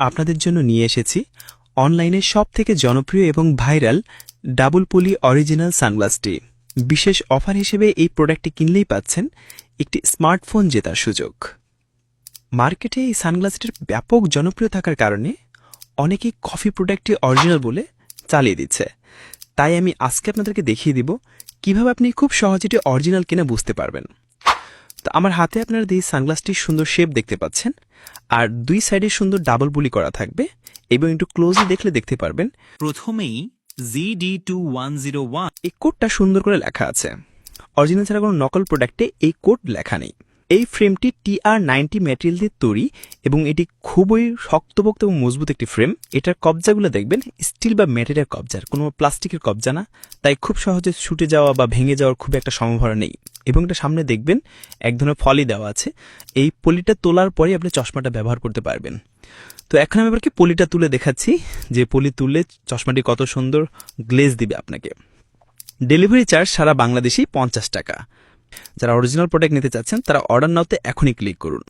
আপনাদের জন্য নিয়ে এসেছি অনলাইনে সবথেকে জনপ্রিয় এবং ভাইরাল ডাবল পলি অরিজিনাল সানগ্লাসটি। বিশেষ অফার হিসেবে এই প্রোডাক্টটি কিনলেই পাচ্ছেন একটি স্মার্টফোন জেতার সুযোগ। মার্কেটে এই সানগ্লাসটির ব্যাপক জনপ্রিয় থাকার কারণে অনেকেই কফি প্রোডাক্টটি অরিজিনাল বলে চালিয়ে দিচ্ছে। তাই আমি আজকে আপনাদেরকে দেখিয়ে দিব কিভাবে আপনি খুব সহজে এটি অরিজিনাল কিনা বুঝতে পারবেন। তো আমার হাতে আপনারা এই সানগ্লাসটির সুন্দর শেপ দেখতে পাচ্ছেন, আর দুই সাইডে সুন্দর ডাবল পলি করা থাকবে এবং একটু ক্লোজলি দেখলে দেখতে পারবেন প্রথমেই ZD2101 এই কোডটা সুন্দর করে লেখা আছে। অরিজিনাল ছাড়া কোনো নকল প্রোডাক্টে এই কোড লেখা নেই। এই ফ্রেমটি TR90 ম্যাটেরিয়াল দিয়ে তৈরি এবং এটি খুবই শক্তপোক্ত এবং মজবুত একটি ফ্রেম। এটার কবজাগুলো দেখবেন স্টিল বা মেটেরিয়াল কবজার, কোনো প্লাস্টিকের কবজা না, তাই খুব সহজে ছুটে যাওয়া বা ভেঙে যাওয়ার খুব একটা সম্ভাবনা নেই। এবং এটা সামনে দেখবেন এক ধরনের ফলি দেওয়া আছে। এই পলিটা তোলার পরে আপনি চশমাটা ব্যবহার করতে পারবেন। তো এখন আমি এবার কি পলিটা তুলে দেখাচ্ছি যে পলি তুললে চশমাটি কত সুন্দর গ্লেজ দিবে আপনাকে। ডেলিভারি চার্জ সারা বাংলাদেশেই 50 টাকা। যারা অরিজিনাল প্রোডাক্ট নিতে চাচ্ছেন তারা অর্ডার নাওতে এখনই ক্লিক করুন।